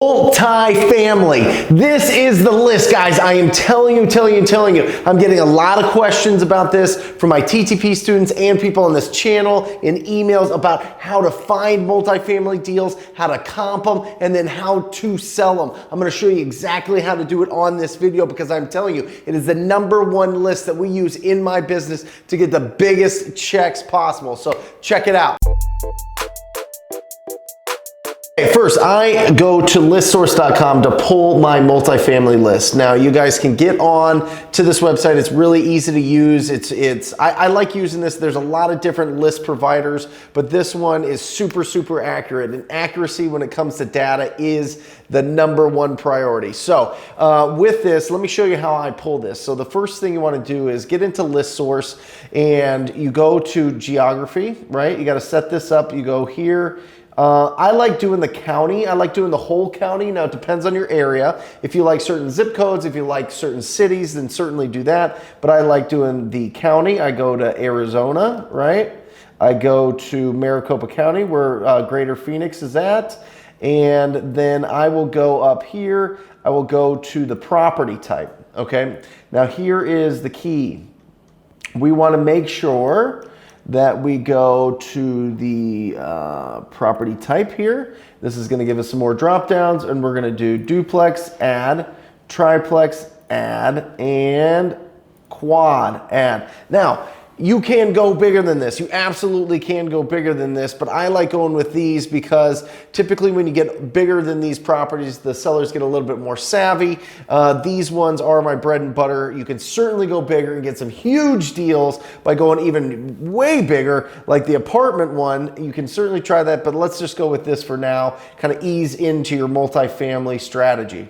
Multifamily. This is the list, guys. I am telling you. I'm getting a lot of questions about this from my TTP students and people on this channel in emails about how to find multifamily deals, how to comp them, and then how to sell them. I'm going to show you exactly how to do it on this video because I'm telling you, it is the #1 list that we use in my business to get the biggest checks possible. So check it out. First, I go to listsource.com to pull my multifamily list. Now, you guys can get on to this website. It's really easy to use. I like using this. There's a lot of different list providers, but this one is super accurate. And accuracy when it comes to data is the #1 priority. So with this, let me show you how I pull this. So the first thing you want to do is get into ListSource and you go to geography, right? You got to set this up. You go here. I like doing the county. I like doing the whole county. Now, it depends on your area. If you like certain zip codes, if you like certain cities, then certainly do that. But I like doing the county. I go to Arizona, right? I go to Maricopa County, where Greater Phoenix is at. And then I will go up here. I will go to the property type, okay? Now, here is the key. We want to make sure that we go to the property type here. This is going to give us some more drop downs, and we're going to do duplex, add, triplex, add, and quad, add. Now, you can go bigger than this. You absolutely can go bigger than this, but I like going with these because typically when you get bigger than these properties, the sellers get a little bit more savvy. These ones are my bread and butter. You can certainly go bigger and get some huge deals by going even way bigger, like the apartment one. You can certainly try that, but let's just go with this for now, kind of ease into your multifamily strategy.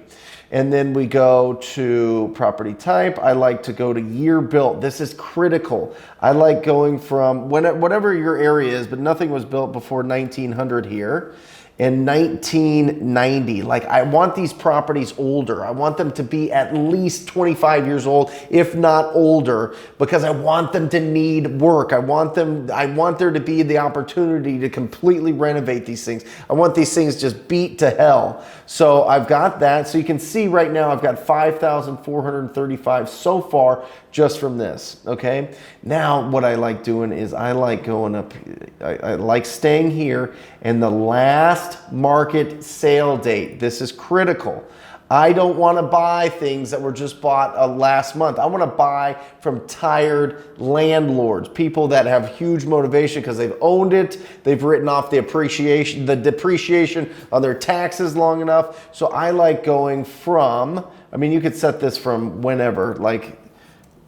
And then we go to property type. I like to go to year built. This is critical. I like going from whatever your area is, but nothing was built before 1900 here. In 1990, like I want these properties older. I want them to be at least 25 years old, if not older, because I want them to need work. I want there to be the opportunity to completely renovate these things. I want these things just beat to hell. So I've got that. So you can see right now I've got 5,435 so far just from this, okay? Now what I like doing is I like going up, I like staying here and the last market sale date. This is critical. I don't want to buy things that were just bought last month. I want to buy from tired landlords, people that have huge motivation because they've owned it, they've written off the depreciation on their taxes long enough. So I like going from, I mean, you could set this from whenever, like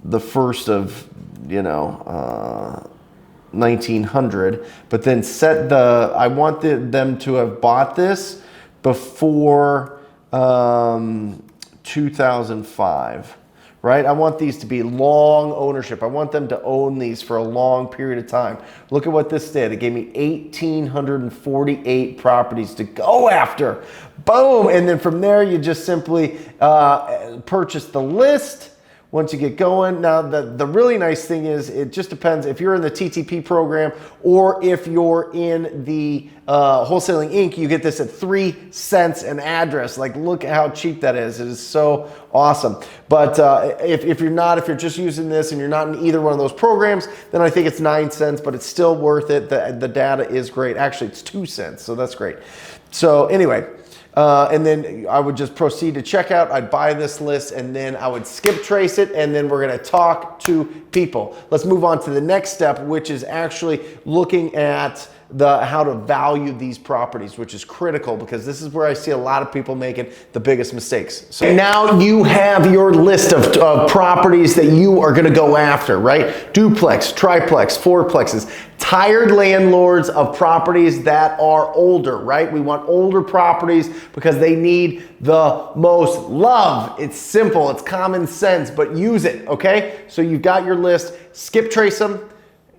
the first of, 1900, but then set I want them to have bought this before 2005, right? I want these to be long ownership. I want them to own these for a long period of time. Look at what this did. It gave me 1,848 properties to go after. Boom. And then from there, you just simply purchase the list. Once you get going. Now, the really nice thing is it just depends if you're in the TTP program or if you're in the Wholesaling Inc, you get this at 3 cents an address. Like, look at how cheap that is. It is so awesome. But if you're just using this and you're not in either one of those programs, then I think it's 9 cents, but it's still worth it. The data is great. Actually, it's 2 cents, so that's great. So anyway, and then I would just proceed to checkout. I'd buy this list and then I would skip trace it, and then we're going to talk to people. Let's move on to the next step, which is actually looking at how to value these properties, which is critical because this is where I see a lot of people making the biggest mistakes. So now you have your list of properties that you are going to go after, right? Duplex, triplex, fourplexes, tired landlords of properties that are older, right? We want older properties because they need the most love. It's simple, it's common sense, but use it, okay? So you've got your list, skip trace them,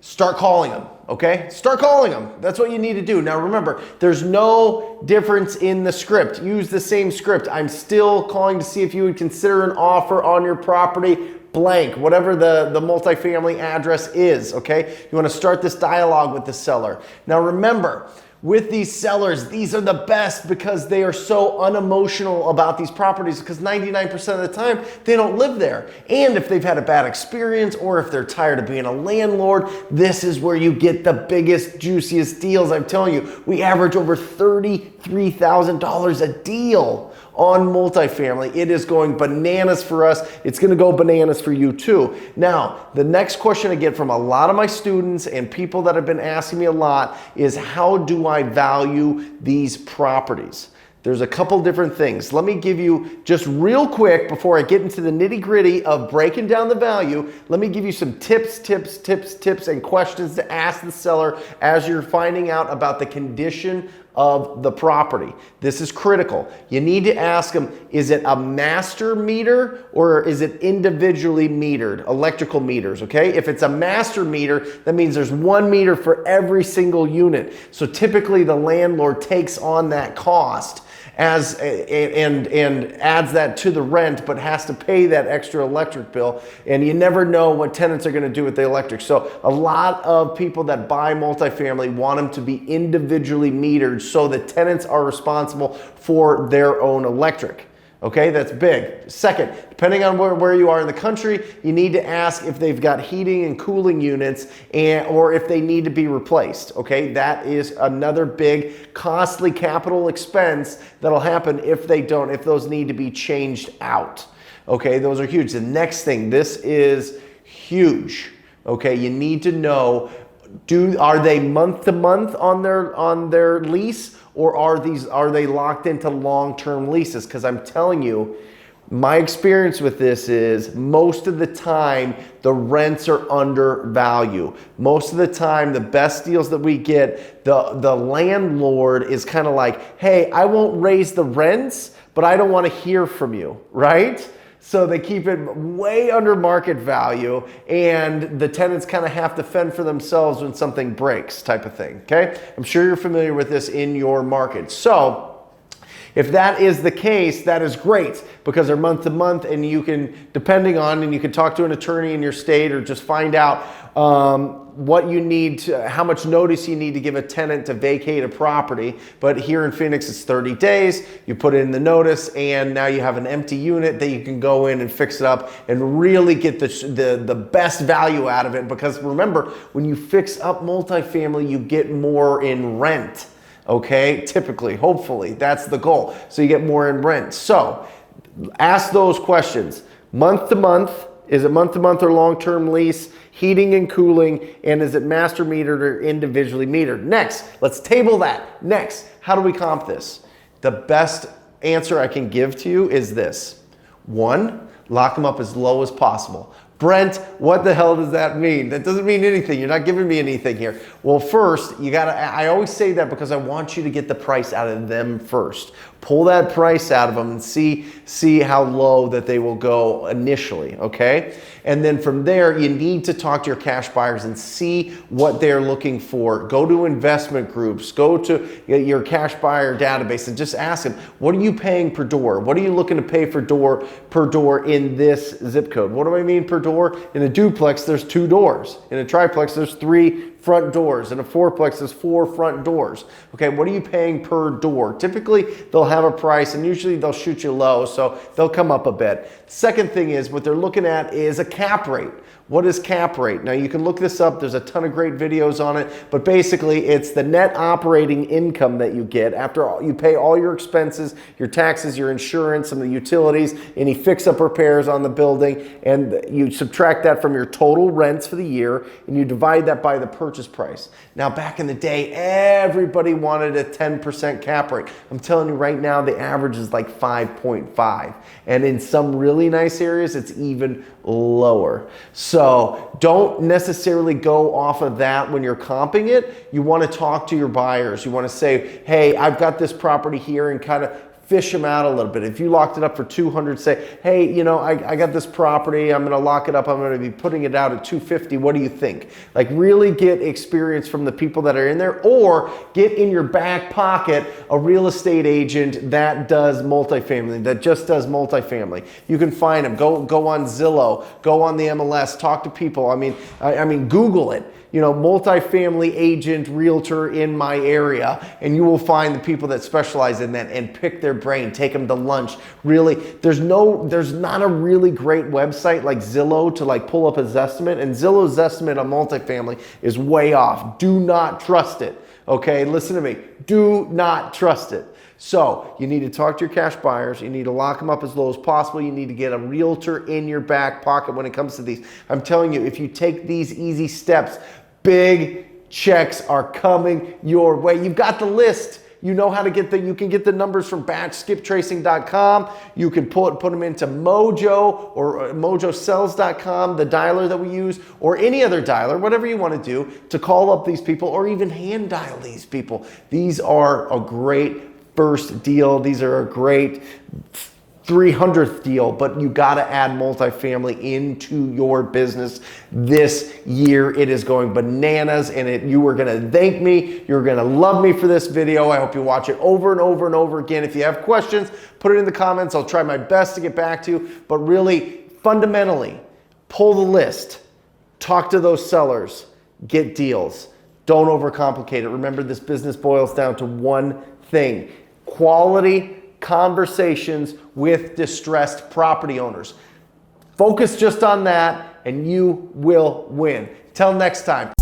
start calling them. Okay, start calling them. That's what you need to do. Now remember, there's no difference in the script. Use the same script. I'm still calling to see if you would consider an offer on your property, blank, whatever the multifamily address is, okay? You want to start this dialogue with the seller. Now remember, with these sellers, these are the best because they are so unemotional about these properties, because 99% of the time they don't live there. And if they've had a bad experience, or if they're tired of being a landlord, this is where you get the biggest, juiciest deals. I'm telling you, we average over $33,000 a deal on multifamily. It is going bananas for us. It's going to go bananas for you too. Now, the next question I get from a lot of my students and people that have been asking me a lot is, how do I value these properties? There's a couple different things. Let me give you just real quick, before I get into the nitty gritty of breaking down the value, let me give you some tips and questions to ask the seller as you're finding out about the condition of the property. This is critical. You need to ask them, is it a master meter or is it individually metered? Electrical meters, okay? If it's a master meter, that means there's one meter for every single unit. So typically the landlord takes on that cost as and adds that to the rent, but has to pay that extra electric bill, and you never know what tenants are going to do with the electric. So a lot of people that buy multifamily want them to be individually metered, so the tenants are responsible for their own electric. Okay, that's big. Second, depending on where you are in the country, you need to ask if they've got heating and cooling units, or if they need to be replaced. Okay, that is another big costly capital expense that'll happen if they don't, if those need to be changed out. Okay, those are huge. The next thing, this is huge. Okay, you need to know, are they month to month on their lease, or are they locked into long-term leases? Because I'm telling you, my experience with this is, most of the time the rents are under value. Most of the time, the best deals that we get, the landlord is kind of like, hey, I won't raise the rents, but I don't want to hear from you, right? So they keep it way under market value, and the tenants kind of have to fend for themselves when something breaks, type of thing, okay? I'm sure you're familiar with this in your market. So if that is the case, that is great, because they're month to month, and you can, depending on, and you can talk to an attorney in your state, or just find out what you need to, how much notice you need to give a tenant to vacate a property. But here in Phoenix, it's 30 days. You put in the notice, and now you have an empty unit that you can go in and fix it up and really get the best value out of it. Because remember, when you fix up multifamily, you get more in rent. Okay, typically, hopefully, that's the goal. So you get more in rent. So ask those questions. Month to month, is it month to month or long-term lease? Heating and cooling, and is it master metered or individually metered? Next, let's table that. Next, how do we comp this? The best answer I can give to you is this. One, lock them up as low as possible. Brent, what the hell does that mean? That doesn't mean anything. You're not giving me anything here. Well, first, I always say that because I want you to get the price out of them first. Pull that price out of them and see how low that they will go initially, okay? And then from there, you need to talk to your cash buyers and see what they're looking for. Go to investment groups, go to your cash buyer database, and just ask them, what are you paying per door? What are you looking to pay per door in this zip code? What do I mean per door? In a duplex, there's 2 doors. In a triplex, there's 3 front doors. In a fourplex, there's 4 front doors. Okay, what are you paying per door? Typically, they'll have a price, and usually they'll shoot you low, so they'll come up a bit. Second thing is, what they're looking at is a cap rate. What is cap rate? Now, you can look this up. There's a ton of great videos on it, but basically it's the net operating income that you get after you pay all your expenses, your taxes, your insurance, some of the utilities, any fix-up repairs on the building, and you subtract that from your total rents for the year, and you divide that by the purchase price. Now, back in the day, everybody wanted a 10% cap rate. I'm telling you right now, the average is like 5.5, and in some really nice areas, it's even lower. So don't necessarily go off of that when you're comping it. You want to talk to your buyers. You want to say, hey, I've got this property here, and kind of fish them out a little bit. If you locked it up for 200, say, hey, you know, I got this property, I'm going to lock it up, I'm going to be putting it out at 250. What do you think? Like, really get experience from the people that are in there, or get in your back pocket a real estate agent that does multifamily, that just does multifamily. You can find them. Go on Zillow, go on the MLS, talk to people. I mean, Google it. You know, multifamily agent, realtor in my area, and you will find the people that specialize in that and pick their brain, take them to lunch. Really, there's not a really great website like Zillow to like pull up his estimate, and Zillow's estimate on multifamily is way off. Do not trust it. Okay, listen to me. Do not trust it. So you need to talk to your cash buyers. You need to lock them up as low as possible. You need to get a realtor in your back pocket when it comes to these. I'm telling you, if you take these easy steps, big checks are coming your way. You've got the list. You know how to get you can get the numbers from batchskiptracing.com. You can put them into Mojo or mojosells.com, the dialer that we use, or any other dialer, whatever you want to do to call up these people, or even hand dial these people. These are a great first deal. These are a great 300th deal, but you got to add multifamily into your business this year. It is going bananas, and you are going to thank me. You're going to love me for this video. I hope you watch it over and over and over again. If you have questions, put it in the comments. I'll try my best to get back to you, but really, fundamentally, pull the list, talk to those sellers, get deals. Don't overcomplicate it. Remember, this business boils down to one thing: quality conversations with distressed property owners. Focus just on that and you will win. Till next time.